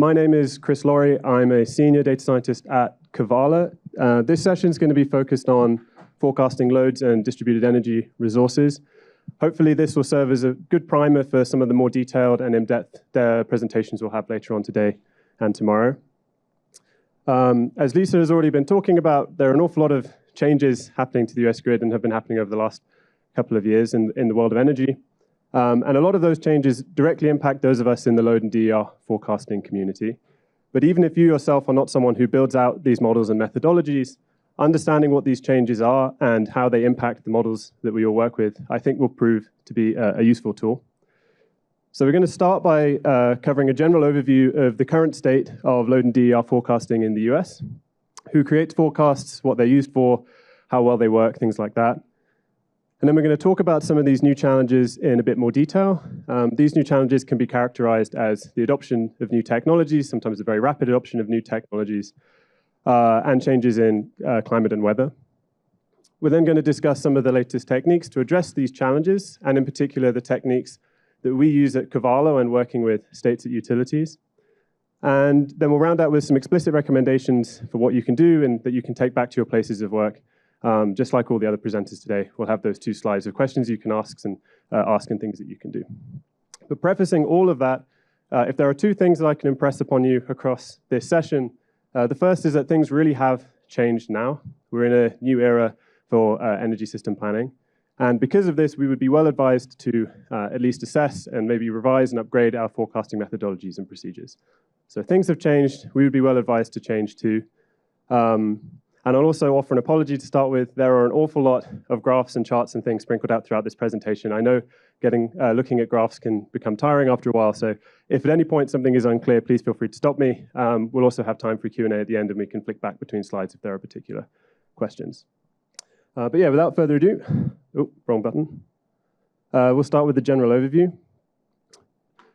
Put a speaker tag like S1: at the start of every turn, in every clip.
S1: My name is Chris Lawrie. I'm a senior data scientist at Kevala. This session is going to be focused on forecasting loads and distributed energy resources. Hopefully this will serve as a good primer for some of the more detailed and in-depth presentations we'll have later on today and tomorrow. As Lisa has already been talking about, there are an awful lot of changes happening to the US grid and have been happening over the last couple of years in the world of energy. And a lot of those changes directly impact those of us in the load and DER forecasting community. But even if you yourself are not someone who builds out these models and methodologies, understanding what these changes are and how they impact the models that we all work with, I think will prove to be a useful tool. So we're going to start by covering a general overview of the current state of load and DER forecasting in the US, who creates forecasts, what they're used for, how well they work, things like that. And then we're going to talk about some of these new challenges in a bit more detail. These new challenges can be characterized as the adoption of new technologies, sometimes a very rapid adoption of new technologies, and changes in climate and weather. We're then going to discuss some of the latest techniques to address these challenges, and in particular the techniques that we use at Kevala and working with states at utilities. And then we'll round out with some explicit recommendations for what you can do and that you can take back to your places of work. Just like all the other presenters today, we'll have those two slides of questions you can ask and things that you can do. But prefacing all of that, if there are two things that I can impress upon you across this session, the first is that things really have changed now. We're in a new era for energy system planning. And because of this, we would be well advised to at least assess and maybe revise and upgrade our forecasting methodologies and procedures. So things have changed. We would be well advised to change too. And I'll also offer an apology to start with. There are an awful lot of graphs and charts and things sprinkled out throughout this presentation. I know looking at graphs can become tiring after a while, so if at any point something is unclear, please feel free to stop me. We'll also have time for Q&A at the end, and we can flick back between slides if there are particular questions. But yeah, without further ado, wrong button. We'll start with the general overview.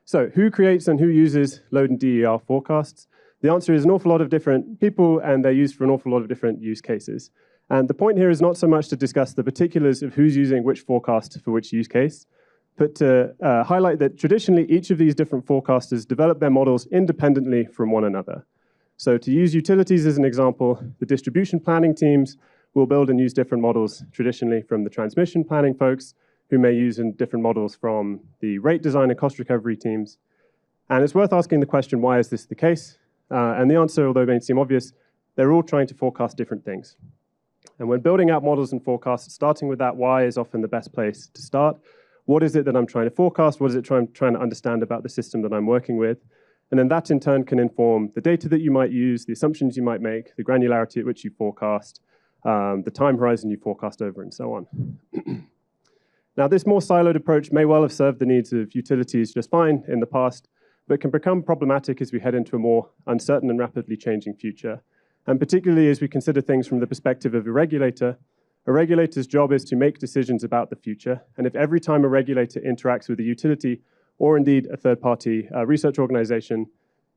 S1: So who creates and who uses load and DER forecasts? The answer is an awful lot of different people, and they're used for an awful lot of different use cases. And the point here is not so much to discuss the particulars of who's using which forecast for which use case, but to highlight that traditionally each of these different forecasters develop their models independently from one another. So to use utilities as an example, the distribution planning teams will build and use different models traditionally from the transmission planning folks, who may use different models from the rate design and cost recovery teams. And it's worth asking the question, why is this the case? And the answer, although it may seem obvious, they're all trying to forecast different things. And when building out models and forecasts, starting with that why is often the best place to start. What is it that I'm trying to forecast? What is it trying to understand about the system that I'm working with? And then that in turn can inform the data that you might use, the assumptions you might make, the granularity at which you forecast, the time horizon you forecast over, and so on. Now, this more siloed approach may well have served the needs of utilities just fine in the past, but can become problematic as we head into a more uncertain and rapidly changing future. And particularly as we consider things from the perspective of a regulator's job is to make decisions about the future. And if every time a regulator interacts with a utility, or indeed a third-party research organization,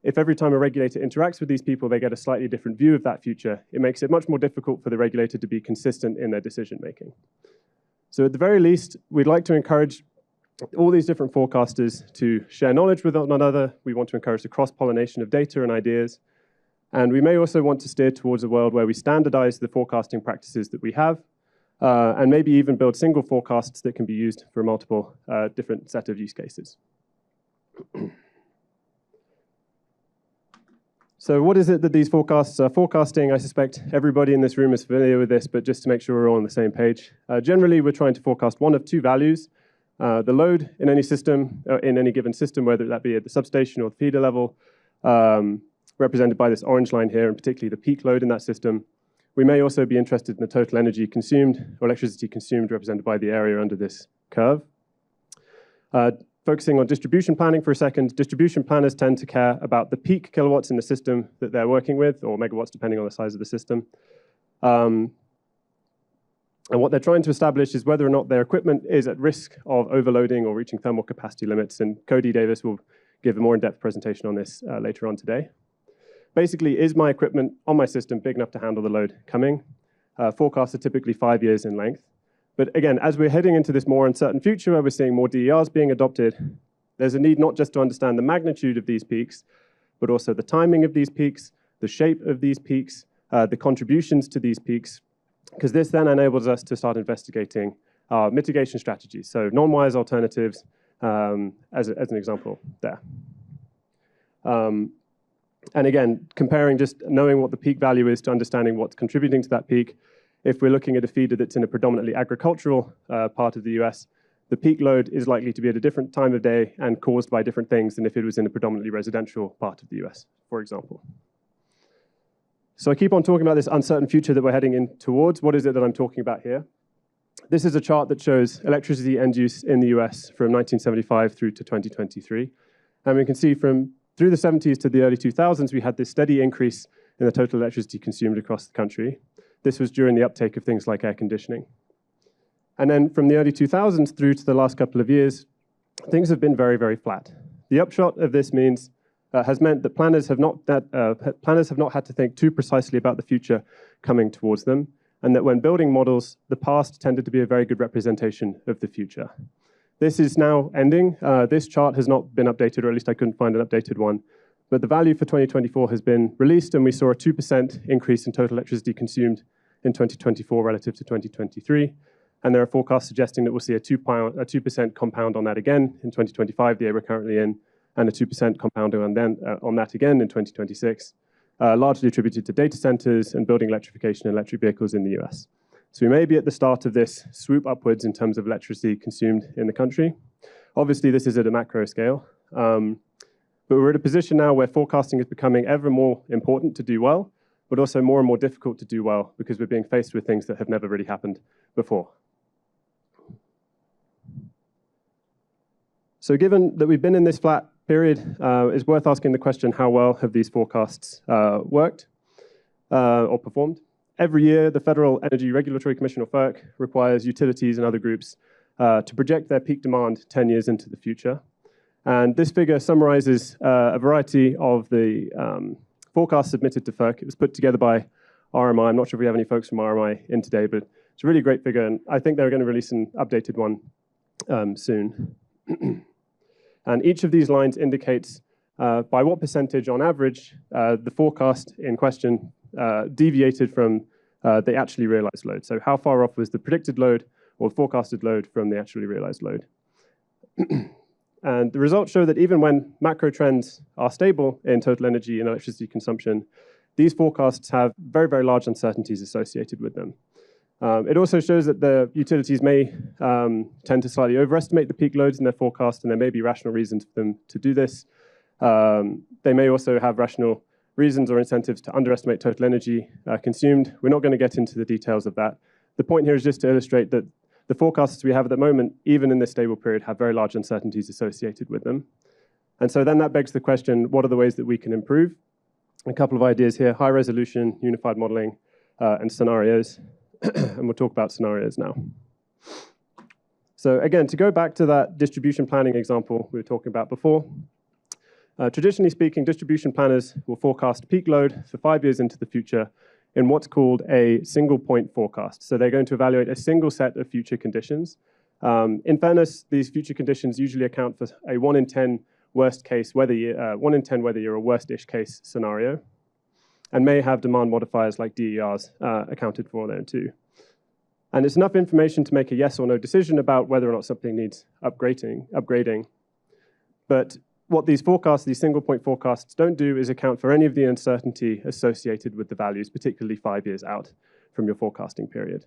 S1: if every time a regulator interacts with these people, they get a slightly different view of that future, it makes it much more difficult for the regulator to be consistent in their decision-making. So at the very least, we'd like to encourage all these different forecasters to share knowledge with one another. We want to encourage the cross-pollination of data and ideas. And we may also want to steer towards a world where we standardize the forecasting practices that we have, and maybe even build single forecasts that can be used for multiple different set of use cases. So what is it that these forecasts are forecasting? I suspect everybody in this room is familiar with this, but just to make sure we're all on the same page. Generally, we're trying to forecast one of two values. The load in any system, in any given system, whether that be at the substation or the feeder level, represented by this orange line here, and particularly the peak load in that system. We may also be interested in the total energy consumed, or electricity consumed, represented by the area under this curve. Focusing on distribution planning for a second, distribution planners tend to care about the peak kilowatts in the system that they're working with, or megawatts, depending on the size of the system. And what they're trying to establish is whether or not their equipment is at risk of overloading or reaching thermal capacity limits. And Cody Davis will give a more in-depth presentation on this later on today. Basically, is my equipment on my system big enough to handle the load coming? Forecasts are typically 5 years in length. But again, as we're heading into this more uncertain future where we're seeing more DERs being adopted, there's a need not just to understand the magnitude of these peaks, but also the timing of these peaks, the shape of these peaks, the contributions to these peaks, because this then enables us to start investigating mitigation strategies. So non-wires alternatives as an example there. And again, comparing just knowing what the peak value is to understanding what's contributing to that peak. If we're looking at a feeder that's in a predominantly agricultural part of the US, the peak load is likely to be at a different time of day and caused by different things than if it was in a predominantly residential part of the US, for example. So I keep on talking about this uncertain future that we're heading in towards. What is it that I'm talking about here? This is a chart that shows electricity end use in the US from 1975 through to 2023. And we can see from through the 70s to the early 2000s, we had this steady increase in the total electricity consumed across the country. This was during the uptake of things like air conditioning. And then from the early 2000s through to the last couple of years, things have been very, very flat. The upshot of this has meant that planners have not had to think too precisely about the future coming towards them, and that when building models, the past tended to be a very good representation of the future. This is now ending. This chart has not been updated, or at least I couldn't find an updated one. But the value for 2024 has been released, and we saw a 2% increase in total electricity consumed in 2024 relative to 2023. And there are forecasts suggesting that we'll see a 2% compound on that again in 2025, the year we're currently in, and a 2% compound on that again in 2026, largely attributed to data centers and building electrification and electric vehicles in the US. So we may be at the start of this swoop upwards in terms of electricity consumed in the country. Obviously, this is at a macro scale. But we're at a position now where forecasting is becoming ever more important to do well, but also more and more difficult to do well because we're being faced with things that have never really happened before. So given that we've been in this flat period, it's worth asking the question, how well have these forecasts worked or performed? Every year, the Federal Energy Regulatory Commission, or FERC, requires utilities and other groups to project their peak demand 10 years into the future. And this figure summarizes a variety of the forecasts submitted to FERC. It was put together by RMI. I'm not sure if we have any folks from RMI in today, but it's a really great figure, and I think they're going to release an updated one soon. And each of these lines indicates by what percentage on average the forecast in question deviated from the actually realized load. So how far off was the predicted load or forecasted load from the actually realized load? And the results show that even when macro trends are stable in total energy and electricity consumption, these forecasts have very, very large uncertainties associated with them. It also shows that the utilities may tend to slightly overestimate the peak loads in their forecast, and there may be rational reasons for them to do this. They may also have rational reasons or incentives to underestimate total energy consumed. We're not going to get into the details of that. The point here is just to illustrate that the forecasts we have at the moment, even in this stable period, have very large uncertainties associated with them. And so then that begs the question, what are the ways that we can improve? A couple of ideas here: high resolution, unified modeling, and scenarios. And we'll talk about scenarios now. So again, to go back to that distribution planning example we were talking about before, traditionally speaking, distribution planners will forecast peak load for 5 years into the future in what's called a single point forecast. So they're going to evaluate a single set of future conditions. In fairness, these future conditions usually account for a 1 in 10 worst case weather year, 1 in 10 weather year or worst-ish case scenario, and may have demand modifiers like DERs accounted for there too. And it's enough information to make a yes or no decision about whether or not something needs upgrading. But what these forecasts, these single point forecasts, don't do is account for any of the uncertainty associated with the values, particularly 5 years out from your forecasting period.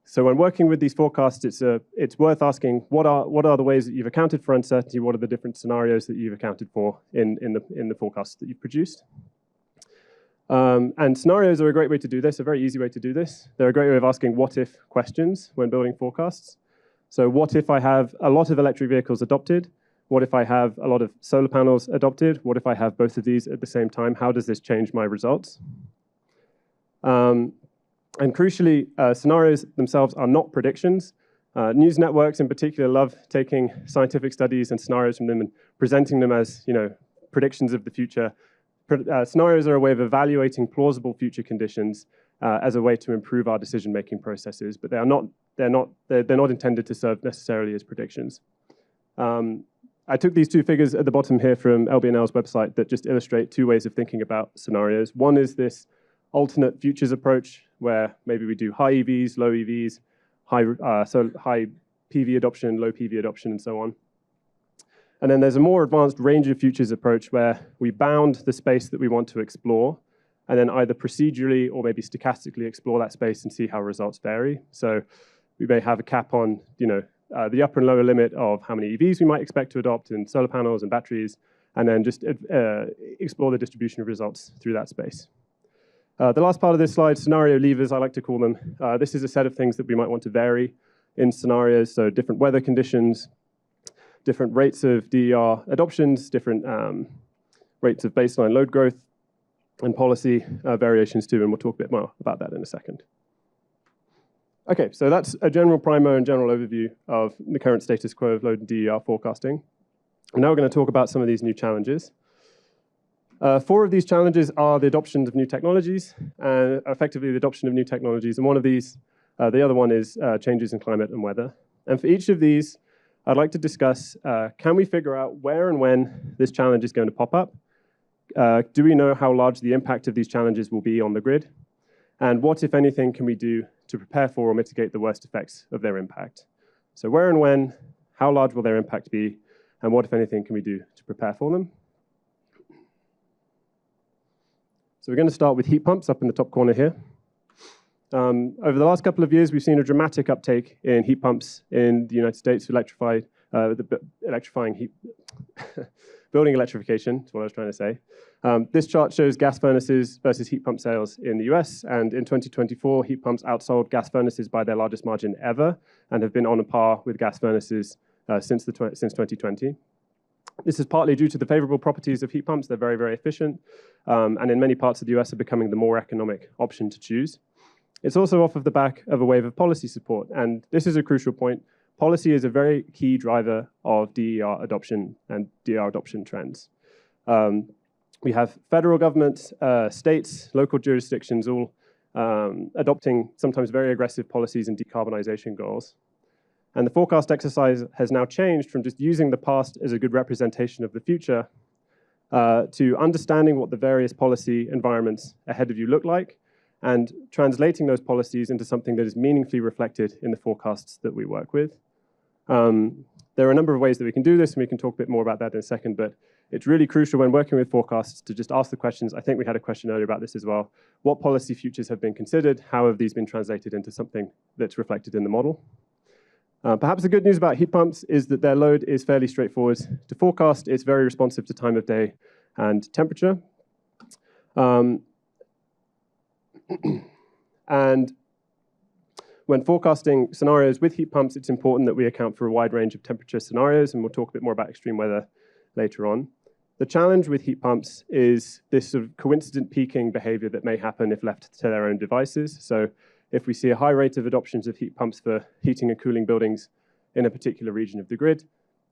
S1: So when working with these forecasts, it's worth asking, what are the ways that you've accounted for uncertainty? What are the different scenarios that you've accounted for in the forecasts that you've produced? And scenarios are a great way to do this, a very easy way to do this. They're a great way of asking what-if questions when building forecasts. So what if I have a lot of electric vehicles adopted? What if I have a lot of solar panels adopted? What if I have both of these at the same time? How does this change my results? And crucially, scenarios themselves are not predictions. News networks in particular love taking scientific studies and scenarios from them and presenting them as, predictions of the future. Scenarios are a way of evaluating plausible future conditions as a way to improve our decision-making processes, but they're not intended to serve necessarily as predictions. I took these two figures at the bottom here from LBNL's website that just illustrate two ways of thinking about scenarios. One is this alternate futures approach, where maybe we do high EVs, low EVs, high PV adoption, low PV adoption, and so on. And then there's a more advanced range of futures approach where we bound the space that we want to explore, and then either procedurally or maybe stochastically explore that space and see how results vary. So we may have a cap on, the upper and lower limit of how many EVs we might expect to adopt in solar panels and batteries, and then just explore the distribution of results through that space. The last part of this slide, scenario levers, I like to call them. This is a set of things that we might want to vary in scenarios, so different weather conditions, different rates of DER adoptions, different rates of baseline load growth, and policy variations too, and we'll talk a bit more about that in a second. Okay, so that's a general primer and general overview of the current status quo of load and DER forecasting. And now we're going to talk about some of these new challenges. 4 of these challenges are the adoption of new technologies, and effectively the adoption of new technologies. And one of these, the other one is changes in climate and weather. And for each of these, I'd like to discuss, can we figure out where and when this challenge is going to pop up? Do we know how large the impact of these challenges will be on the grid? And what, if anything, can we do to prepare for or mitigate the worst effects of their impact? So where and when, how large will their impact be? And what, if anything, can we do to prepare for them? So we're going to start with heat pumps up in the top corner here. Over the last couple of years, we've seen a dramatic uptake in heat pumps in the United States to electrifying heat, building electrification, is what I was trying to say. This chart shows gas furnaces versus heat pump sales in the US, and in 2024, heat pumps outsold gas furnaces by their largest margin ever, and have been on a par with gas furnaces since 2020. This is partly due to the favorable properties of heat pumps. They're very, very efficient, and in many parts of the US are becoming the more economic option to choose. It's also off of the back of a wave of policy support, and this is a crucial point. Policy is a very key driver of DER adoption and DER adoption trends. We have federal government, states, local jurisdictions all adopting sometimes very aggressive policies and decarbonization goals. And the forecast exercise has now changed from just using the past as a good representation of the future to understanding what the various policy environments ahead of you look like and translating those policies into something that is meaningfully reflected in the forecasts that we work with. There are a number of ways that we can do this, and we can talk a bit more about that in a second, but it's really crucial when working with forecasts to just ask the questions. I think we had a question earlier about this as well. What policy futures have been considered? How have these been translated into something that's reflected in the model? Perhaps the good news about heat pumps is that their load is fairly straightforward to forecast. It's very responsive to time of day and temperature. And when forecasting scenarios with heat pumps, it's important that we account for a wide range of temperature scenarios, and we'll talk a bit more about extreme weather later on. The challenge with heat pumps is this sort of coincident peaking behavior that may happen if left to their own devices. So if we see a high rate of adoptions of heat pumps for heating and cooling buildings in a particular region of the grid,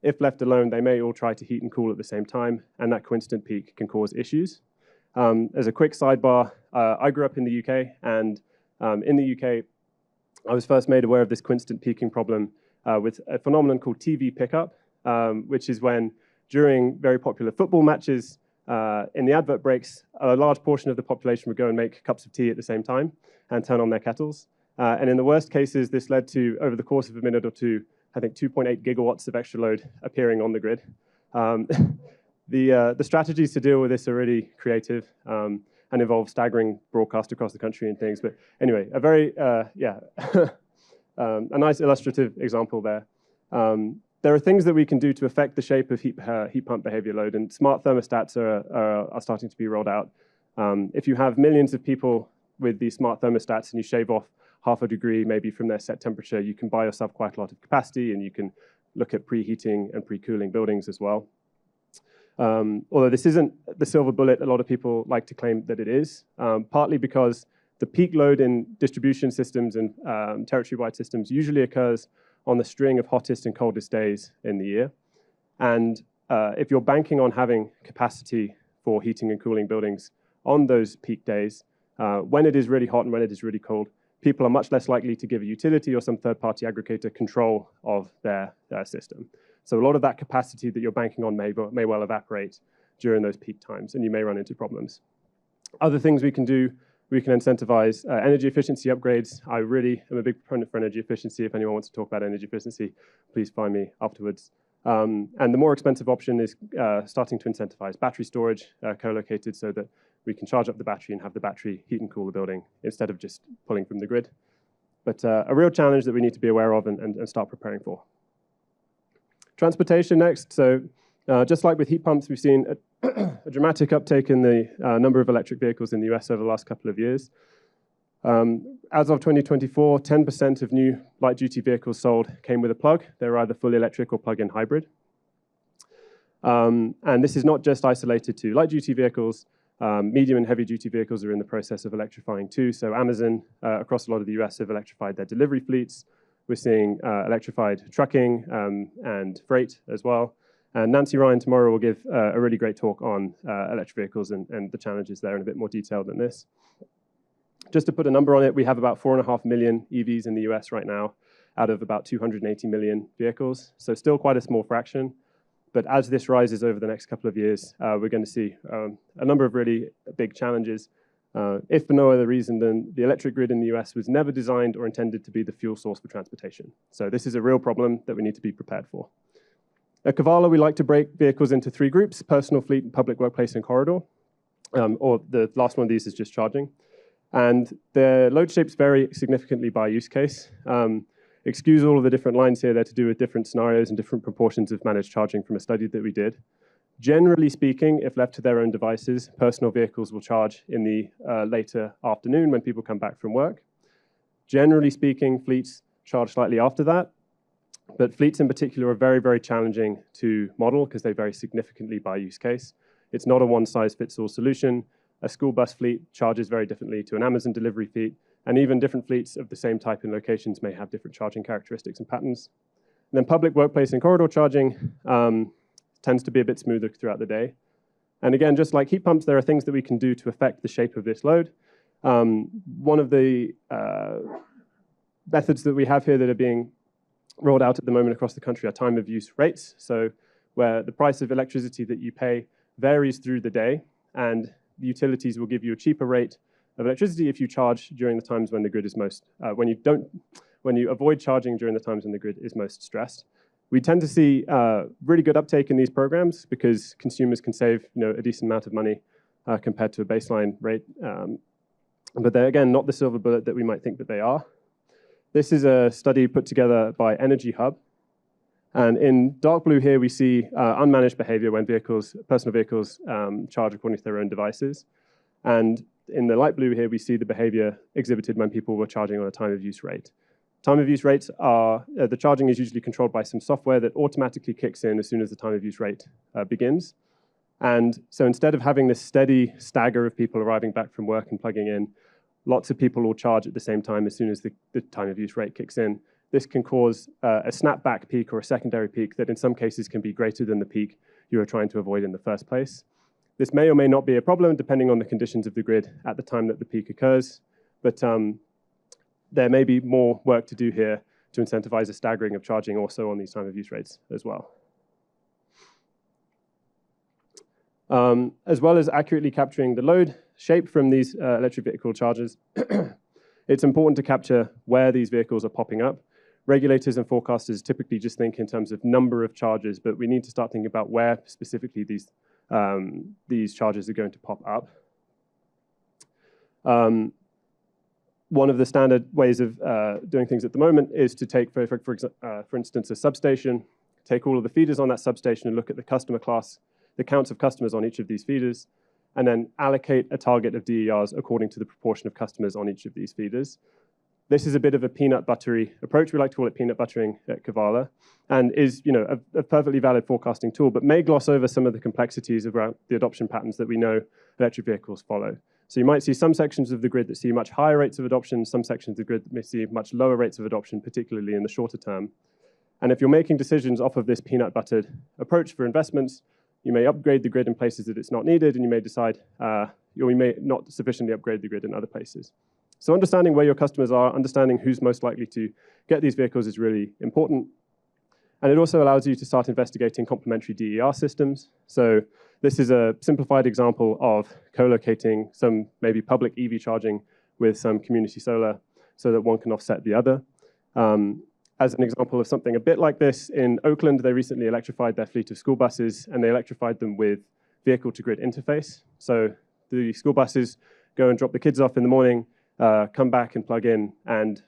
S1: if left alone, they may all try to heat and cool at the same time, and that coincident peak can cause issues. As a quick sidebar, I grew up in the UK, and in the UK, I was first made aware of this coincident peaking problem with a phenomenon called TV pickup, which is when during very popular football matches, in the advert breaks, a large portion of the population would go and make cups of tea at the same time and turn on their kettles. And in the worst cases, this led to, over the course of a minute or two, I think 2.8 gigawatts of extra load appearing on the grid. The strategies to deal with this are really creative and involve staggering broadcast across the country and things. But anyway, a very, a nice illustrative example there. There are things that we can do to affect the shape of heat pump behavior load, and smart thermostats are starting to be rolled out. If you have millions of people with these smart thermostats and you shave off half a degree maybe from their set temperature, you can buy yourself quite a lot of capacity, and you can look at preheating and pre-cooling buildings as well. Although this isn't the silver bullet, a lot of people like to claim that it is, partly because the peak load in distribution systems and territory-wide systems usually occurs on the string of hottest and coldest days in the year. And if you're banking on having capacity for heating and cooling buildings on those peak days, when it is really hot and when it is really cold, people are much less likely to give a utility or some third-party aggregator control of their system. So a lot of that capacity that you're banking on may well evaporate during those peak times, and you may run into problems. Other things we can do, we can incentivize energy efficiency upgrades. I really am a big proponent for energy efficiency. If anyone wants to talk about energy efficiency, please find me afterwards. And the more expensive option is starting to incentivize battery storage co-located so that we can charge up the battery and have the battery heat and cool the building instead of just pulling from the grid. But a real challenge that we need to be aware of and start preparing for. Transportation next. So just like with heat pumps, we've seen a dramatic uptake in the number of electric vehicles in the US over the last couple of years. As of 2024, 10% of new light-duty vehicles sold came with a plug. They were either fully electric or plug-in hybrid. And this is not just isolated to light-duty vehicles. Medium and heavy-duty vehicles are in the process of electrifying too. So Amazon, across a lot of the US, have electrified their delivery fleets. We're seeing electrified trucking and freight as well. And Nancy Ryan tomorrow will give a really great talk on electric vehicles and the challenges there in a bit more detail than this. Just to put a number on it, we have about 4.5 million EVs in the US right now out of about 280 million vehicles. So still quite a small fraction. But as this rises over the next couple of years, we're going to see a number of really big challenges, if for no other reason than the electric grid in the US was never designed or intended to be the fuel source for transportation. So this is a real problem that we need to be prepared for. At Kevala, we like to break vehicles into 3 groups: personal fleet, public workplace, and corridor. Or the last one of these is just charging. And the load shapes vary significantly by use case. Excuse all of the different lines here. They're to do with different scenarios and different proportions of managed charging from a study that we did. Generally speaking, if left to their own devices, personal vehicles will charge in the later afternoon when people come back from work. Generally speaking, fleets charge slightly after that. But fleets in particular are very, very challenging to model because they vary significantly by use case. It's not a one-size-fits-all solution. A school bus fleet charges very differently to an Amazon delivery fleet, and even different fleets of the same type in locations may have different charging characteristics and patterns. And then public workplace and corridor charging tends to be a bit smoother throughout the day. And again, just like heat pumps, there are things that we can do to affect the shape of this load. One of the methods that we have here that are being rolled out at the moment across the country are time of use rates. So where the price of electricity that you pay varies through the day, and the utilities will give you a cheaper rate of electricity if you charge during the times when the grid is most, when you avoid charging during the times when the grid is most stressed. We tend to see really good uptake in these programs because consumers can save a decent amount of money compared to a baseline rate. But they're, again, not the silver bullet that we might think that they are. This is a study put together by Energy Hub. And in dark blue here, we see unmanaged behavior when personal vehicles charge according to their own devices. And in the light blue here, we see the behavior exhibited when people were charging on a time of use rate. Time of use rates are, the charging is usually controlled by some software that automatically kicks in as soon as the time of use rate begins. And so instead of having this steady stagger of people arriving back from work and plugging in, lots of people will charge at the same time as soon as the time of use rate kicks in. This can cause a snapback peak or a secondary peak that in some cases can be greater than the peak you are trying to avoid in the first place. This may or may not be a problem depending on the conditions of the grid at the time that the peak occurs, but there may be more work to do here to incentivize a staggering of charging also on these time of use rates as well. As well as accurately capturing the load shape from these electric vehicle chargers, it's important to capture where these vehicles are popping up. Regulators and forecasters typically just think in terms of number of chargers, but we need to start thinking about where specifically these chargers are going to pop up. One of the standard ways of doing things at the moment is to take, for instance, a substation, take all of the feeders on that substation and look at the customer class, the counts of customers on each of these feeders, and then allocate a target of DERs according to the proportion of customers on each of these feeders. This is a bit of a peanut buttery approach. We like to call it peanut buttering at Kevala, and is a perfectly valid forecasting tool, but may gloss over some of the complexities around the adoption patterns that we know electric vehicles follow. So you might see some sections of the grid that see much higher rates of adoption, some sections of the grid that may see much lower rates of adoption, particularly in the shorter term. And if you're making decisions off of this peanut buttered approach for investments, you may upgrade the grid in places that it's not needed, and you may decide, or you may not sufficiently upgrade the grid in other places. So understanding where your customers are, understanding who's most likely to get these vehicles is really important. And it also allows you to start investigating complementary DER systems. So this is a simplified example of co-locating some maybe public EV charging with some community solar so that one can offset the other. As an example of something a bit like this, in Oakland, they recently electrified their fleet of school buses, and they electrified them with vehicle-to-grid interface. So the school buses go and drop the kids off in the morning, come back and plug in, and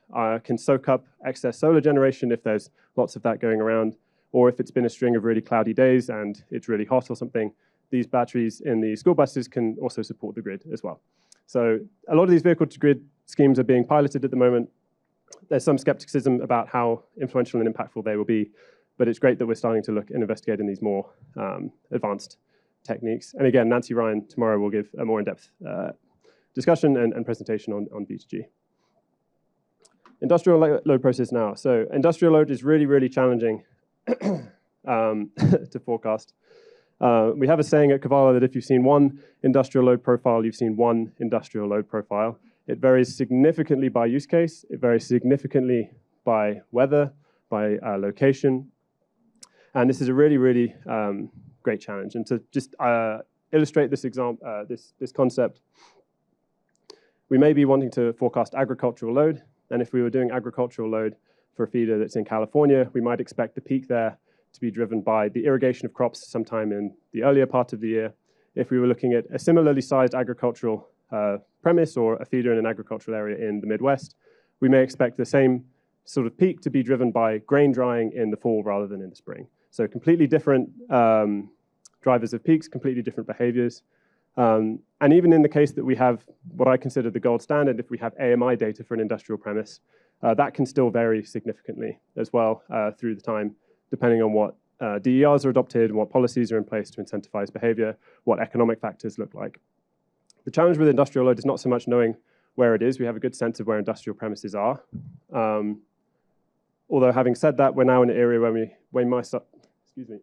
S1: can soak up excess solar generation if there's lots of that going around, or if it's been a string of really cloudy days and it's really hot or something, these batteries in the school buses can also support the grid as well. So a lot of these vehicle-to-grid schemes are being piloted at the moment. There's some skepticism about how influential and impactful they will be, but it's great that we're starting to look and investigate in these more advanced techniques. And again, Nancy Ryan tomorrow will give a more in-depth discussion and presentation on V2G. Industrial load process now. So industrial load is really, really challenging to forecast. We have a saying at Kevala that if you've seen one industrial load profile, you've seen one industrial load profile. It varies significantly by use case. It varies significantly by weather, by location. And this is a really, really great challenge. And to just illustrate this example, this concept, we may be wanting to forecast agricultural load. And if we were doing agricultural load for a feeder that's in California, we might expect the peak there to be driven by the irrigation of crops sometime in the earlier part of the year. If we were looking at a similarly sized agricultural premise or a feeder in an agricultural area in the Midwest, we may expect the same sort of peak to be driven by grain drying in the fall rather than in the spring. So completely different drivers of peaks, completely different behaviors. And even in the case that we have what I consider the gold standard, if we have AMI data for an industrial premise, that can still vary significantly as well through the time, depending on what DERs are adopted and what policies are in place to incentivize behavior, what economic factors look like. The challenge with industrial load is not so much knowing where it is. We have a good sense of where industrial premises are. Although having said that, we're now in an area where we might start,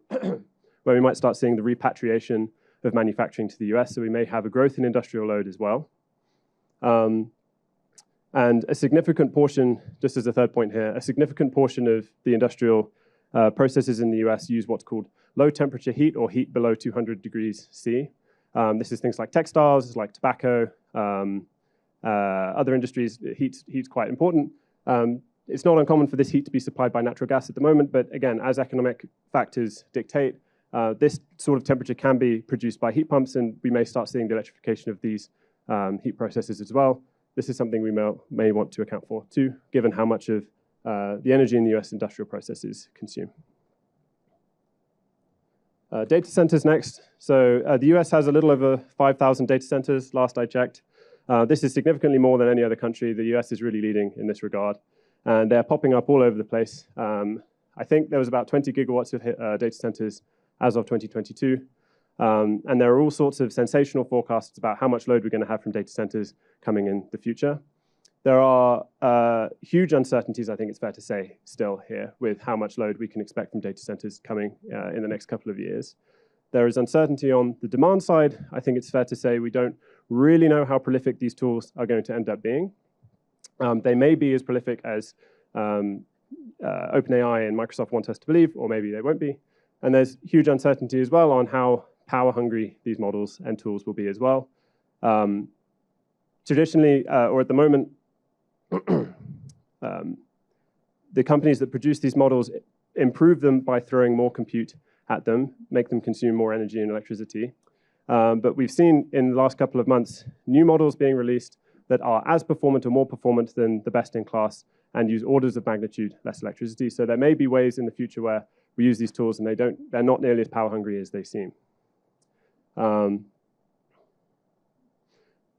S1: where we might start seeing the repatriation of manufacturing to the US, so we may have a growth in industrial load as well. And a significant portion, just as a third point here, a significant portion of the industrial processes in the US use what's called low temperature heat or heat below 200 degrees C. This is things like textiles, like tobacco, other industries. Heat's quite important. It's not uncommon for this heat to be supplied by natural gas at the moment, but again, as economic factors dictate, this sort of temperature can be produced by heat pumps, and we may start seeing the electrification of these heat processes as well. This is something we may want to account for too, given how much of the energy in the US industrial processes consume. Data centers next. So the US has a little over 5,000 data centers, last I checked. This is significantly more than any other country. The US is really leading in this regard. And they're popping up all over the place. I think there was about 20 gigawatts of data centers as of 2022. And there are all sorts of sensational forecasts about how much load we're going to have from data centers coming in the future. There are huge uncertainties, I think it's fair to say, still here with how much load we can expect from data centers coming in the next couple of years. There is uncertainty on the demand side. I think it's fair to say we don't really know how prolific these tools are going to end up being. They may be as prolific as OpenAI and Microsoft want us to believe, or maybe they won't be. And there's huge uncertainty as well on how power hungry these models and tools will be as well. Traditionally, or at the moment, the companies that produce these models improve them by throwing more compute at them, make them consume more energy and electricity. But we've seen in the last couple of months new models being released that are as performant or more performant than the best in class and use orders of magnitude less electricity. So there may be ways in the future where we use these tools and they're not nearly as power hungry as they seem.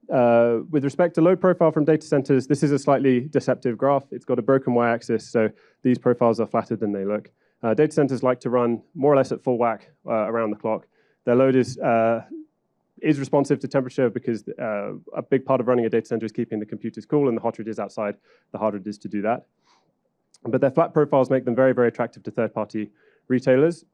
S1: With respect to load profile from data centers, this is a slightly deceptive graph. It's got a broken y-axis, so these profiles are flatter than they look. Data centers like to run more or less at full whack around the clock. Their load is responsive to temperature because a big part of running a data center is keeping the computers cool, and the hotter it is outside, the harder it is to do that. But their flat profiles make them very, very attractive to third-party retailers.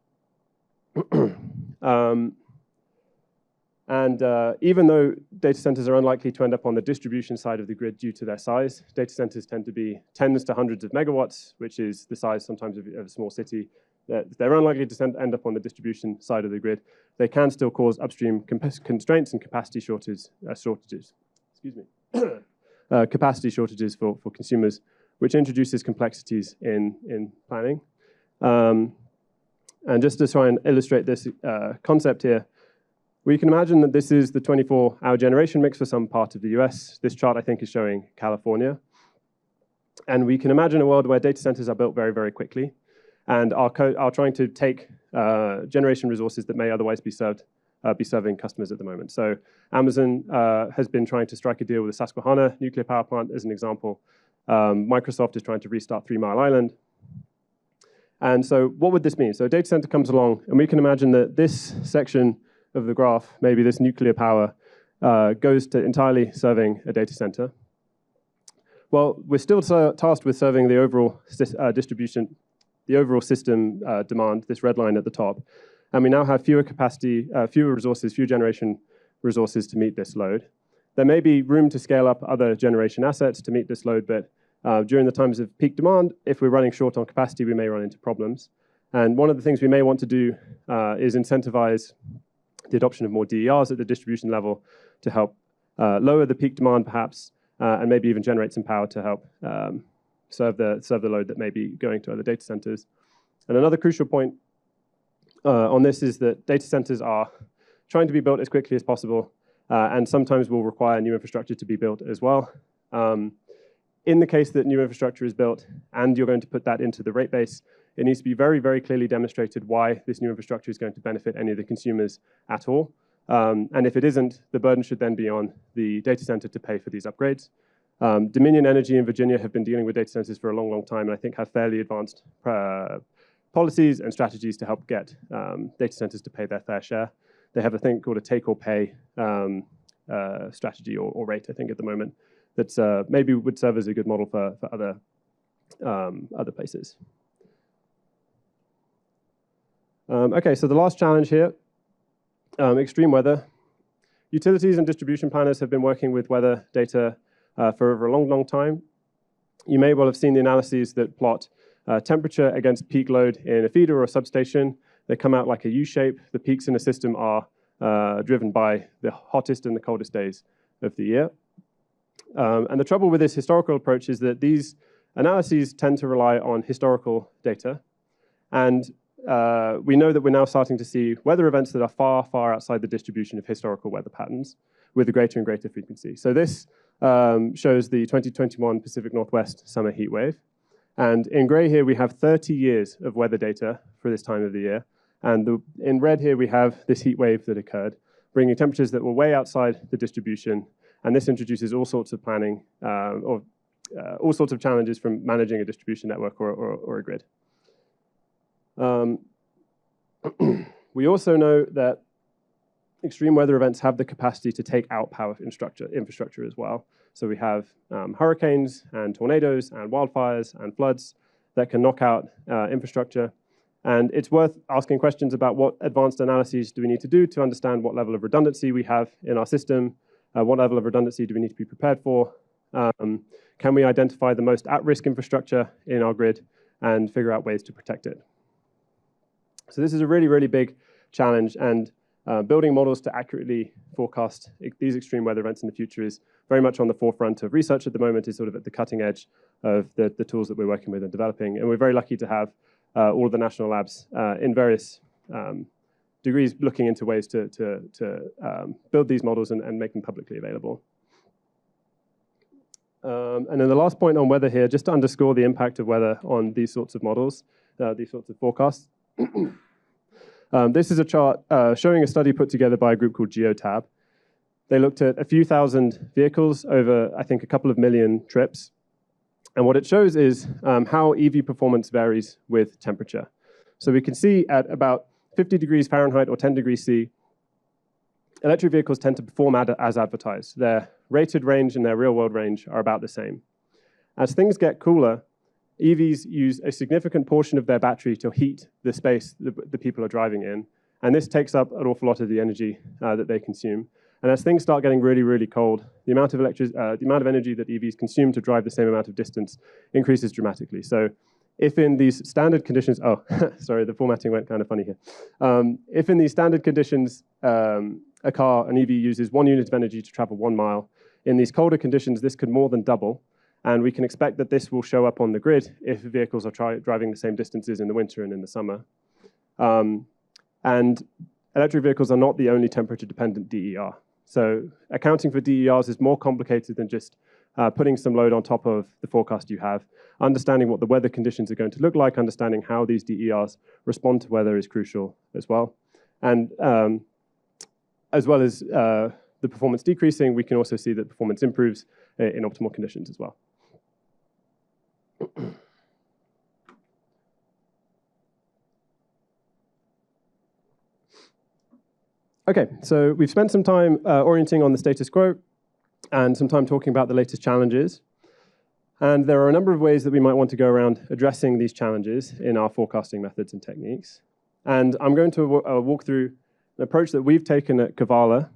S1: And even though data centers are unlikely to end up on the distribution side of the grid due to their size, data centers tend to be tens to hundreds of megawatts, which is the size sometimes of a small city. they're unlikely to end up on the distribution side of the grid. They can still cause upstream constraints and capacity shortages. Excuse me. Capacity shortages for consumers, which introduces complexities in planning. And just to try and illustrate this concept here, we can imagine that this is the 24-hour generation mix for some part of the US. This chart, I think, is showing California. And we can imagine a world where data centers are built very, very quickly and are trying to take generation resources that may otherwise be serving customers at the moment. So Amazon has been trying to strike a deal with the Susquehanna nuclear power plant as an example. Microsoft is trying to restart 3 Mile Island. And so what would this mean? So a data center comes along, and we can imagine that this section of the graph, maybe this nuclear power, goes to entirely serving a data center. Well, we're still tasked with serving the overall distribution, the overall system demand, this red line at the top. And we now have fewer resources, fewer generation resources to meet this load. There may be room to scale up other generation assets to meet this load, but during the times of peak demand, if we're running short on capacity, we may run into problems. And one of the things we may want to do is incentivize the adoption of more DERs at the distribution level to help lower the peak demand, perhaps, and maybe even generate some power to help serve the load that may be going to other data centers. And another crucial point on this is that data centers are trying to be built as quickly as possible, and sometimes will require new infrastructure to be built as well. In the case that new infrastructure is built and you're going to put that into the rate base, it needs to be very, very clearly demonstrated why this new infrastructure is going to benefit any of the consumers at all. And if it isn't, the burden should then be on the data center to pay for these upgrades. Dominion Energy in Virginia have been dealing with data centers for a long, long time, and I think have fairly advanced policies and strategies to help get data centers to pay their fair share. They have a thing called a take or pay strategy or rate, I think, at the moment, that maybe would serve as a good model for other places. Okay, so the last challenge here, extreme weather. Utilities and distribution planners have been working with weather data for over a long, long time. You may well have seen the analyses that plot temperature against peak load in a feeder or a substation. They come out like a U shape. The peaks in a system are driven by the hottest and the coldest days of the year. And the trouble with this historical approach is that these analyses tend to rely on historical data. And we know that we're now starting to see weather events that are far, far outside the distribution of historical weather patterns with a greater and greater frequency. So this shows the 2021 Pacific Northwest summer heat wave. And in gray here, we have 30 years of weather data for this time of the year. And in red here, we have this heat wave that occurred, bringing temperatures that were way outside the distribution. And this introduces all sorts of planning all sorts of challenges from managing a distribution network or a grid. We also know that extreme weather events have the capacity to take out power infrastructure as well. So we have hurricanes and tornadoes and wildfires and floods that can knock out infrastructure. And it's worth asking questions about what advanced analyses do we need to do to understand what level of redundancy we have in our system, what level of redundancy do we need to be prepared for, can we identify the most at-risk infrastructure in our grid and figure out ways to protect it. So this is a really, really big challenge, and building models to accurately forecast these extreme weather events in the future is very much on the forefront of research at the moment, is sort of at the cutting edge of the tools that we're working with and developing. And we're very lucky to have all of the national labs in various degrees looking into ways to build these models and make them publicly available. And then the last point on weather here, just to underscore the impact of weather on these sorts of models, these sorts of forecasts. This is a chart showing a study put together by a group called GeoTab. They looked at a few thousand vehicles over, I think, a couple of million trips. And what it shows is how EV performance varies with temperature. So we can see at about 50 degrees Fahrenheit or 10 degrees C, electric vehicles tend to perform as advertised. Their rated range and their real-world range are about the same. As things get cooler, EVs use a significant portion of their battery to heat the space the people are driving in. And this takes up an awful lot of the energy that they consume. And as things start getting really, really cold, the amount of energy that EVs consume to drive the same amount of distance increases dramatically. So if in these standard conditions, oh, sorry, the formatting went kind of funny here. If in these standard conditions, an EV uses 1 unit of energy to travel 1 mile, in these colder conditions, this could more than double. And we can expect that this will show up on the grid if vehicles are driving the same distances in the winter and in the summer. And electric vehicles are not the only temperature-dependent DER. So accounting for DERs is more complicated than just putting some load on top of the forecast you have. Understanding what the weather conditions are going to look like, understanding how these DERs respond to weather is crucial as well. And as well as the performance decreasing, we can also see that performance improves in optimal conditions as well. Okay, so we've spent some time orienting on the status quo and some time talking about the latest challenges. And there are a number of ways that we might want to go around addressing these challenges in our forecasting methods and techniques. And I'm going to walk through an approach that we've taken at Kevala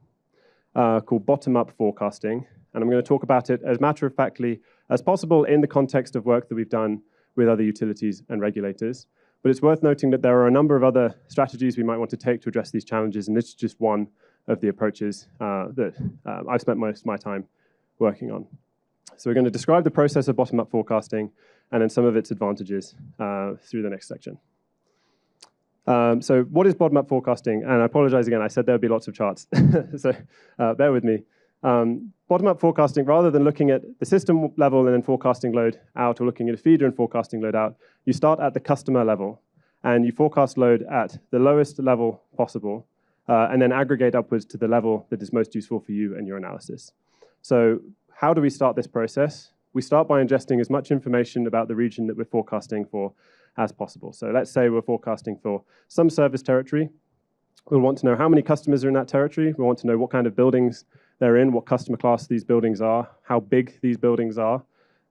S1: called bottom-up forecasting. And I'm going to talk about it as matter-of-factly as possible in the context of work that we've done with other utilities and regulators. But it's worth noting that there are a number of other strategies we might want to take to address these challenges, and this is just one of the approaches that I've spent most of my time working on. So we're going to describe the process of bottom-up forecasting and then some of its advantages through the next section. So what is bottom-up forecasting? And I apologize again, I said there would be lots of charts, so bear with me. Bottom-up forecasting, rather than looking at the system level and then forecasting load out, or looking at a feeder and forecasting load out, you start at the customer level, and you forecast load at the lowest level possible, and then aggregate upwards to the level that is most useful for you and your analysis. So how do we start this process? We start by ingesting as much information about the region that we're forecasting for as possible. So let's say we're forecasting for some service territory. We'll want to know how many customers are in that territory. We want to know what kind of buildings they're in, what customer class these buildings are, how big these buildings are.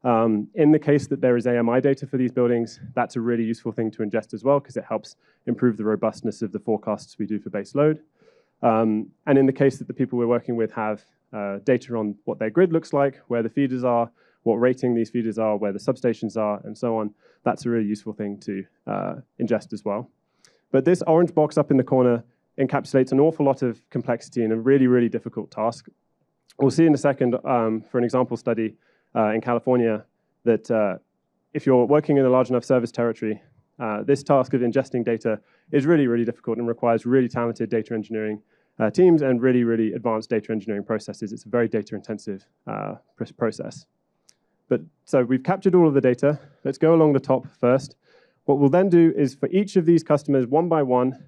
S1: In the case that there is AMI data for these buildings, that's a really useful thing to ingest as well, because it helps improve the robustness of the forecasts we do for base load. And in the case that the people we're working with have data on what their grid looks like, where the feeders are, what rating these feeders are, where the substations are, and so on, that's a really useful thing to ingest as well. But this orange box up in the corner encapsulates an awful lot of complexity in a really, really difficult task. We'll see in a second for an example study in California that if you're working in a large enough service territory, this task of ingesting data is really, really difficult and requires really talented data engineering teams and really, really advanced data engineering processes. It's a very data-intensive process. But so we've captured all of the data. Let's go along the top first. What we'll then do is for each of these customers, one by one,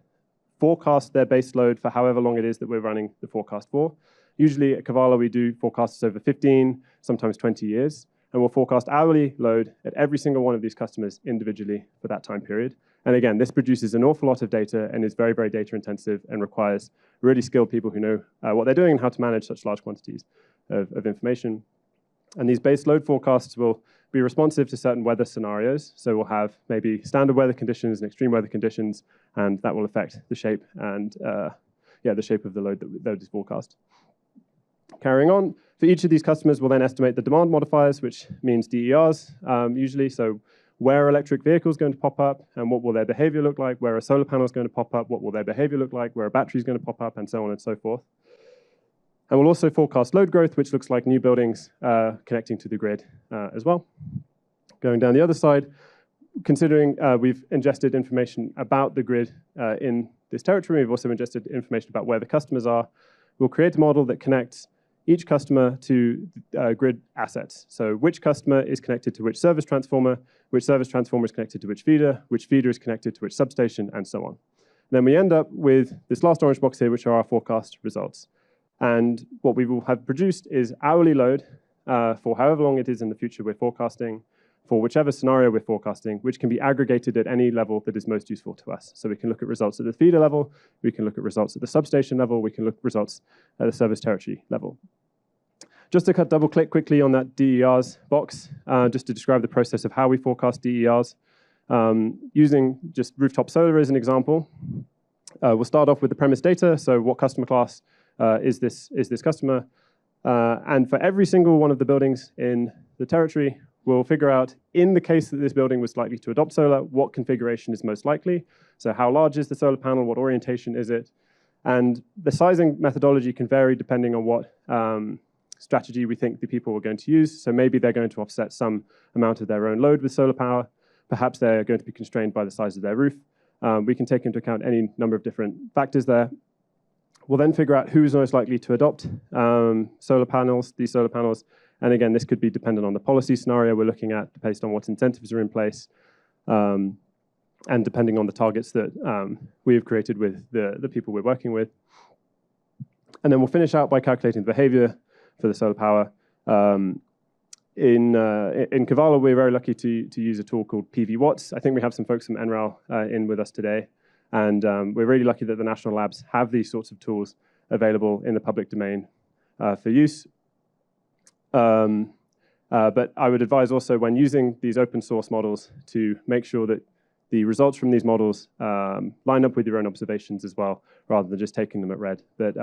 S1: forecast their base load for however long it is that we're running the forecast for. Usually at Kevala, we do forecasts over 15, sometimes 20 years, and we'll forecast hourly load at every single one of these customers individually for that time period. And again, this produces an awful lot of data and is very, very data intensive and requires really skilled people who know what they're doing and how to manage such large quantities of information. And these base load forecasts will be responsive to certain weather scenarios. So we'll have maybe standard weather conditions and extreme weather conditions, and that will affect the shape and the shape of the load that is forecast. Carrying on, for each of these customers, we'll then estimate the demand modifiers, which means DERs usually. So where are electric vehicles going to pop up, and what will their behavior look like? Where are solar panels going to pop up? What will their behavior look like? Where are batteries going to pop up, and so on and so forth. And we'll also forecast load growth, which looks like new buildings connecting to the grid as well. Going down the other side, considering we've ingested information about the grid in this territory, we've also ingested information about where the customers are. We'll create a model that connects each customer to grid assets. So which customer is connected to which service transformer is connected to which feeder is connected to which substation, and so on. And then we end up with this last orange box here, which are our forecast results. And what we will have produced is hourly load for however long it is in the future we're forecasting, for whichever scenario we're forecasting, which can be aggregated at any level that is most useful to us. So we can look at results at the feeder level, we can look at results at the substation level, we can look at results at the service territory level. Just to double click quickly on that DERs box, just to describe the process of how we forecast DERs. Using just rooftop solar as an example, we'll start off with the premise data. So what customer class is this customer? And for every single one of the buildings in the territory, we'll figure out, in the case that this building was likely to adopt solar, what configuration is most likely. So how large is the solar panel? What orientation is it? And the sizing methodology can vary depending on what strategy we think the people are going to use. So maybe they're going to offset some amount of their own load with solar power. Perhaps they're going to be constrained by the size of their roof. We can take into account any number of different factors there. We'll then figure out who's most likely to adopt solar panels, these solar panels. And again, this could be dependent on the policy scenario we're looking at, based on what incentives are in place, and depending on the targets that we have created with the people we're working with. And then we'll finish out by calculating the behavior for the solar power. In Kevala, we're very lucky to use a tool called PV Watts. I think we have some folks from NREL in with us today. And we're really lucky that the national labs have these sorts of tools available in the public domain for use. But I would advise also, when using these open source models, to make sure that the results from these models line up with your own observations as well, rather than just taking them at red. But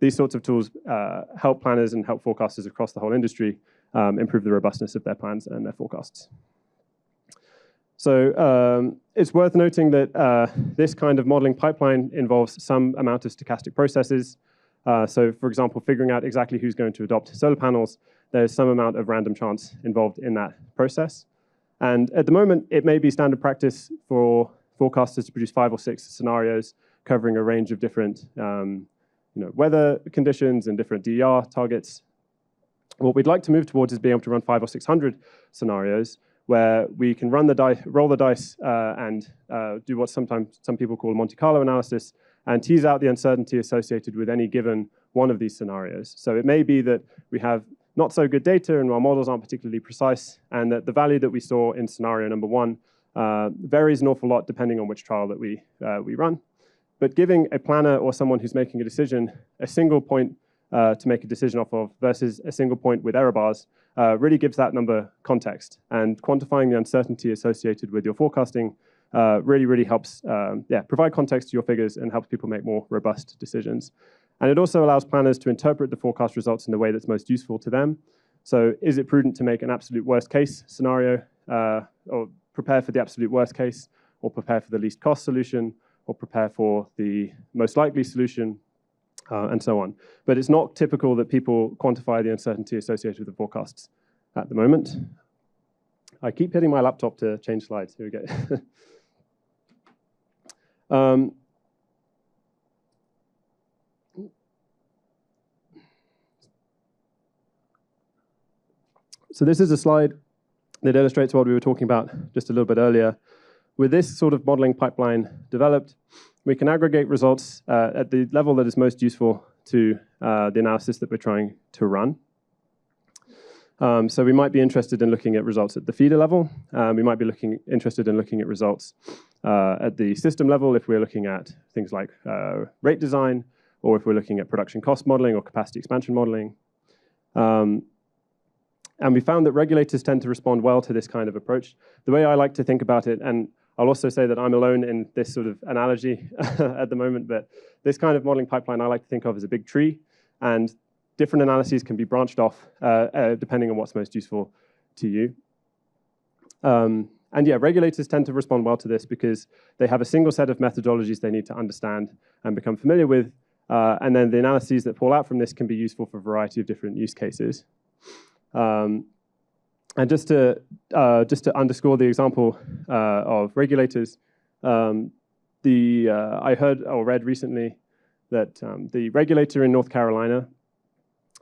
S1: these sorts of tools help planners and help forecasters across the whole industry improve the robustness of their plans and their forecasts. So it's worth noting that this kind of modeling pipeline involves some amount of stochastic processes. So for example, figuring out exactly who's going to adopt solar panels, there's some amount of random chance involved in that process. And at the moment, it may be standard practice for forecasters to produce 5 or 6 scenarios covering a range of different weather conditions and different DER targets. What we'd like to move towards is being able to run 500 or 600 scenarios where we can run the dice, roll the dice, and do what sometimes some people call Monte Carlo analysis, and tease out the uncertainty associated with any given one of these scenarios. So it may be that we have not so good data and our models aren't particularly precise, and that the value that we saw in scenario number 1 varies an awful lot depending on which trial that we run. But giving a planner or someone who's making a decision a single point to make a decision off of versus a single point with error bars really gives that number context. And quantifying the uncertainty associated with your forecasting really helps provide context to your figures and helps people make more robust decisions. And it also allows planners to interpret the forecast results in the way that's most useful to them. So is it prudent to make an absolute worst case scenario, or prepare for the absolute worst case, or prepare for the least cost solution, or prepare for the most likely solution, and so on. But it's not typical that people quantify the uncertainty associated with the forecasts at the moment. I keep hitting my laptop to change slides. Here we go. So this is a slide that illustrates what we were talking about just a little bit earlier. With this sort of modeling pipeline developed, we can aggregate results at the level that is most useful to the analysis that we're trying to run. So we might be interested in looking at results at the feeder level. We might be interested in looking at results at the system level if we're looking at things like rate design, or if we're looking at production cost modeling or capacity expansion modeling. And we found that regulators tend to respond well to this kind of approach. The way I like to think about it, and I'll also say that I'm alone in this sort of analogy at the moment, but this kind of modeling pipeline I like to think of as a big tree, and different analyses can be branched off depending on what's most useful to you. And yeah, regulators tend to respond well to this because they have a single set of methodologies they need to understand and become familiar with, and then the analyses that fall out from this can be useful for a variety of different use cases. And just to underscore the example of regulators, I heard or read recently that the regulator in North Carolina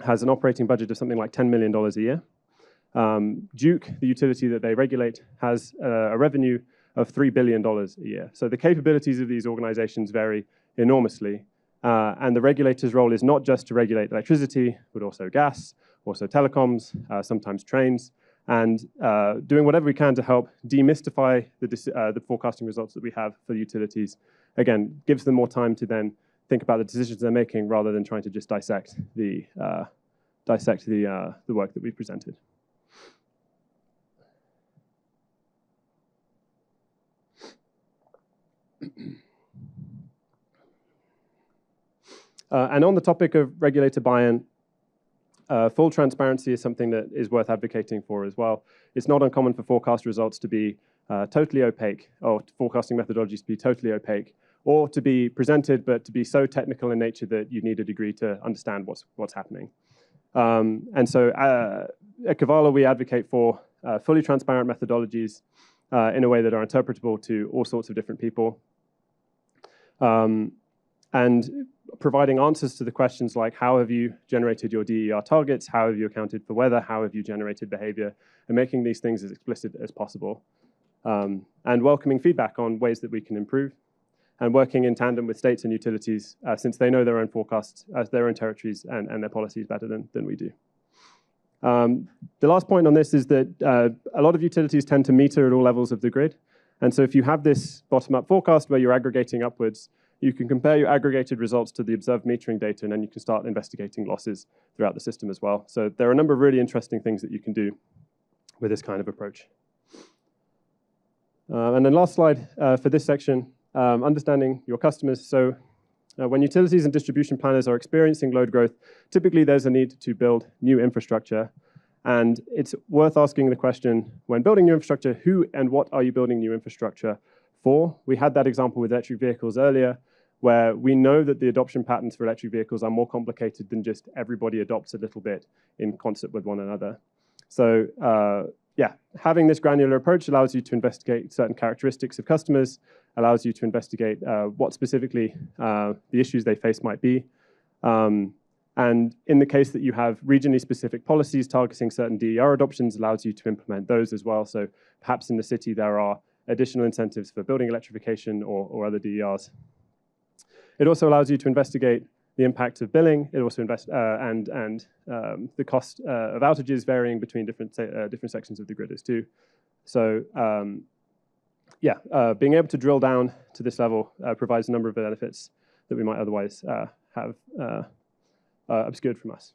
S1: has an operating budget of something like $10 million a year. Duke, the utility that they regulate, has a revenue of $3 billion a year. So the capabilities of these organizations vary enormously. And the regulator's role is not just to regulate electricity, but also gas, also telecoms, sometimes trains, and doing whatever we can to help demystify the forecasting results that we have for utilities. Again, gives them more time to then think about the decisions they're making rather than trying to just dissect the work that we've presented. And on the topic of regulator buy-in, Full transparency is something that is worth advocating for as well. It's not uncommon for forecast results to be totally opaque, or forecasting methodologies to be totally opaque, or to be presented but to be so technical in nature that you need a degree to understand what's happening. And so at Kevala, we advocate for fully transparent methodologies in a way that are interpretable to all sorts of different people. And providing answers to the questions like, how have you generated your DER targets? How have you accounted for weather? How have you generated behavior? And making these things as explicit as possible. And welcoming feedback on ways that we can improve. And working in tandem with states and utilities, since they know their own forecasts, their own territories, and their policies better than we do. The last point on this is that a lot of utilities tend to meter at all levels of the grid. And so if you have this bottom-up forecast where you're aggregating upwards, you can compare your aggregated results to the observed metering data, and then you can start investigating losses throughout the system as well. So there are a number of really interesting things that you can do with this kind of approach. And then last slide for this section, understanding your customers. So when utilities and distribution planners are experiencing load growth, typically there's a need to build new infrastructure. And it's worth asking the question, when building new infrastructure, who and what are you building new infrastructure for? We had that example with electric vehicles earlier, where we know that the adoption patterns for electric vehicles are more complicated than just everybody adopts a little bit in concert with one another. So yeah, having this granular approach allows you to investigate certain characteristics of customers, allows you to investigate what specifically the issues they face might be. And in the case that you have regionally specific policies targeting certain DER adoptions, allows you to implement those as well. So perhaps in the city there are additional incentives for building electrification or other DERs. It also allows you to investigate the impact of billing. It also the cost of outages varying between different sections of the grid as too. So yeah, being able to drill down to this level provides a number of benefits that we might otherwise have obscured from us.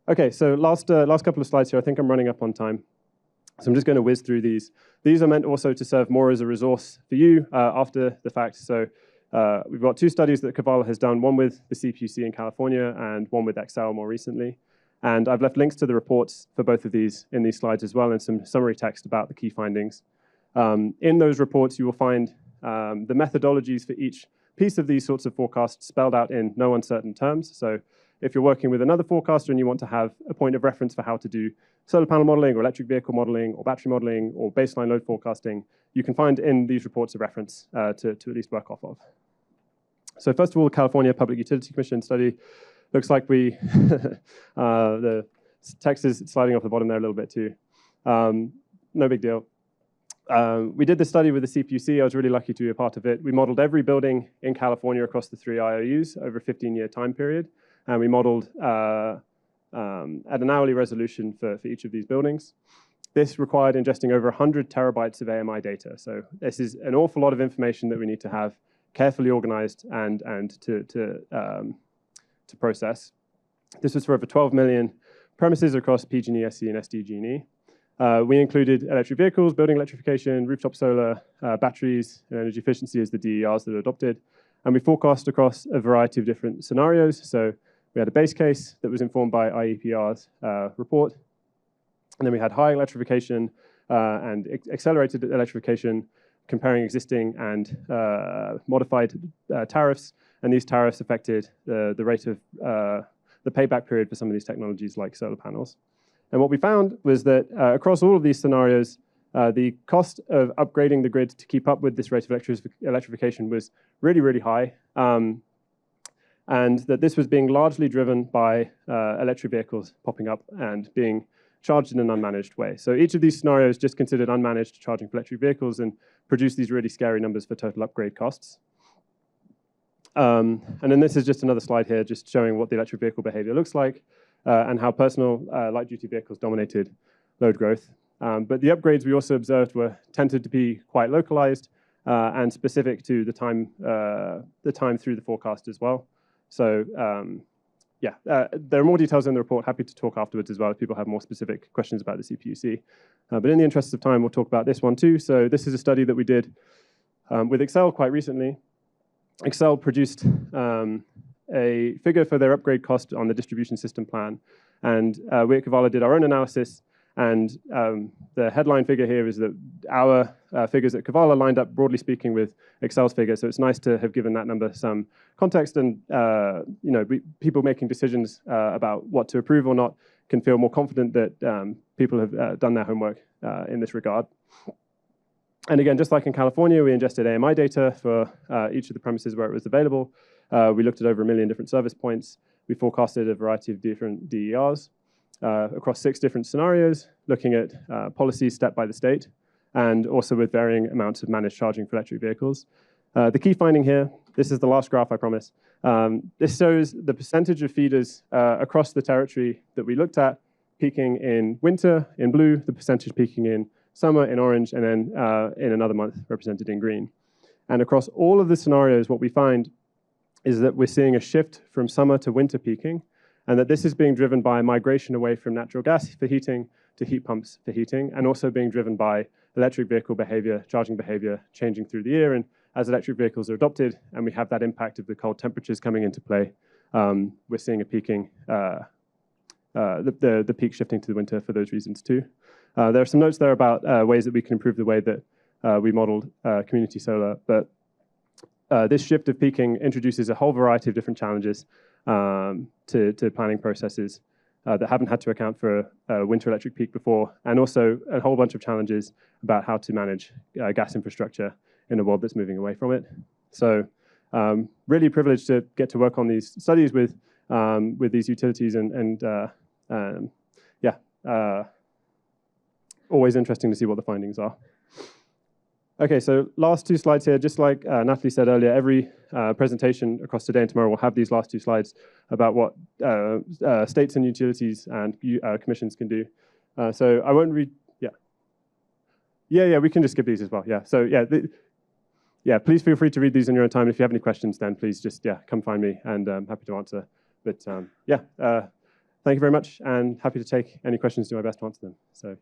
S1: Okay, so last couple of slides here. I think I'm running up on time. So I'm just going to whiz through these. These are meant also to serve more as a resource for you after the fact. So we've got two studies that Kevala has done, one with the CPUC in California and one with Excel more recently. And I've left links to the reports for both of these in these slides as well, and some summary text about the key findings. In those reports, you will find the methodologies for each piece of these sorts of forecasts spelled out in no uncertain terms. So if you're working with another forecaster and you want to have a point of reference for how to do solar panel modeling or electric vehicle modeling or battery modeling or baseline load forecasting, you can find in these reports a reference to at least work off of. So first of all, the California Public Utility Commission study looks like we, the text is sliding off the bottom there a little bit too. No big deal. We did this study with the CPUC. I was really lucky to be a part of it. We modeled every building in California across the 3 IOUs over a 15-year time period. And we modeled at an hourly resolution for each of these buildings. This required ingesting over 100 terabytes of AMI data. So this is an awful lot of information that we need to have carefully organized and to process. This was for over 12 million premises across PG&E, SE, and SDG&E. We included electric vehicles, building electrification, rooftop solar, batteries, and energy efficiency as the DERs that are adopted. And we forecast across a variety of different scenarios. So we had a base case that was informed by IEPR's report. And then we had high electrification and accelerated electrification, comparing existing and modified tariffs. And these tariffs affected the rate of the payback period for some of these technologies like solar panels. And what we found was that across all of these scenarios, the cost of upgrading the grid to keep up with this rate of electrification was really, really high. And that this was being largely driven by electric vehicles popping up and being charged in an unmanaged way. So each of these scenarios just considered unmanaged charging for electric vehicles and produced these really scary numbers for total upgrade costs. And then this is just another slide here, just showing what the electric vehicle behavior looks like and how personal light-duty vehicles dominated load growth. But the upgrades we also observed tended to be quite localized and specific to the time through the forecast as well. So yeah, there are more details in the report. Happy to talk afterwards as well if people have more specific questions about the CPUC. But in the interest of time, we'll talk about this one too. So this is a study that we did with Excel quite recently. Excel produced a figure for their upgrade cost on the distribution system plan. And we at Kevala did our own analysis, and the headline figure here is that our figures at Kevala lined up, broadly speaking, with Excel's figures. So it's nice to have given that number some context, and people making decisions about what to approve or not can feel more confident that people have done their homework in this regard. And again, just like in California, we ingested AMI data for each of the premises where it was available. We looked at over 1 million different service points. We forecasted a variety of different DERs across 6 different scenarios, looking at policies set by the state, and also with varying amounts of managed charging for electric vehicles. The key finding here, this is the last graph, I promise. This shows the percentage of feeders across the territory that we looked at, peaking in winter in blue, the percentage peaking in summer in orange, and then in another month represented in green. And across all of the scenarios, what we find is that we're seeing a shift from summer to winter peaking, and that this is being driven by migration away from natural gas for heating to heat pumps for heating, and also being driven by electric vehicle behavior, charging behavior changing through the year. And as electric vehicles are adopted, and we have that impact of the cold temperatures coming into play, we're seeing a peaking, the peak shifting to the winter for those reasons too. There are some notes there about ways that we can improve the way that we modeled community solar, but this shift of peaking introduces a whole variety of different challenges to planning processes that haven't had to account for a winter electric peak before, and also a whole bunch of challenges about how to manage gas infrastructure in a world that's moving away from it. So really privileged to get to work on these studies with these utilities, and always interesting to see what the findings are. Okay, so last 2 slides here. Just like Natalie said earlier, every presentation across today and tomorrow will have these last 2 slides about what states and utilities and commissions can do. So I won't read, we can just skip these as well, So please feel free to read these in your own time. If you have any questions, then please just, come find me, and I'm happy to answer. But thank you very much, and happy to take any questions, do my best to answer them. So,